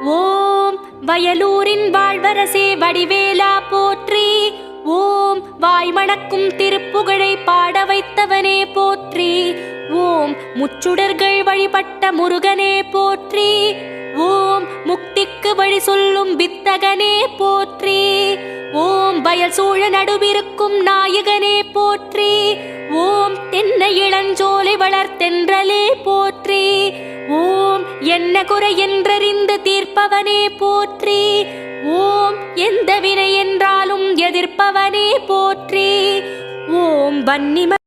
ஓம் வயலூரின் வாழ்வரசே வடிவேலா போற்றி. ஓம் வாய்மணக்கும் திருப்புகழை பாட வைத்தவனே போற்றி. ஓம் முச்சுடர்கள் வழிபட்ட முருகனே போற்றி. ஓம் முக்திக்கு வழி சொல்லும் வித்தகனே போற்றி. ஓம் வயல் சூழ நடுவிருக்கும் நாயகனே போற்றி. ஓம் தென்னை இளஞ்சோலை வளர்த்தென்றலே போற்றி. ஓம் என்ன குறை என்றறிந்து தீர்ப்பவனே போற்றி. ஓம் எந்த வினை என்றாலும் எதிர்ப்பவனே போற்றி. ஓம் வன்னிம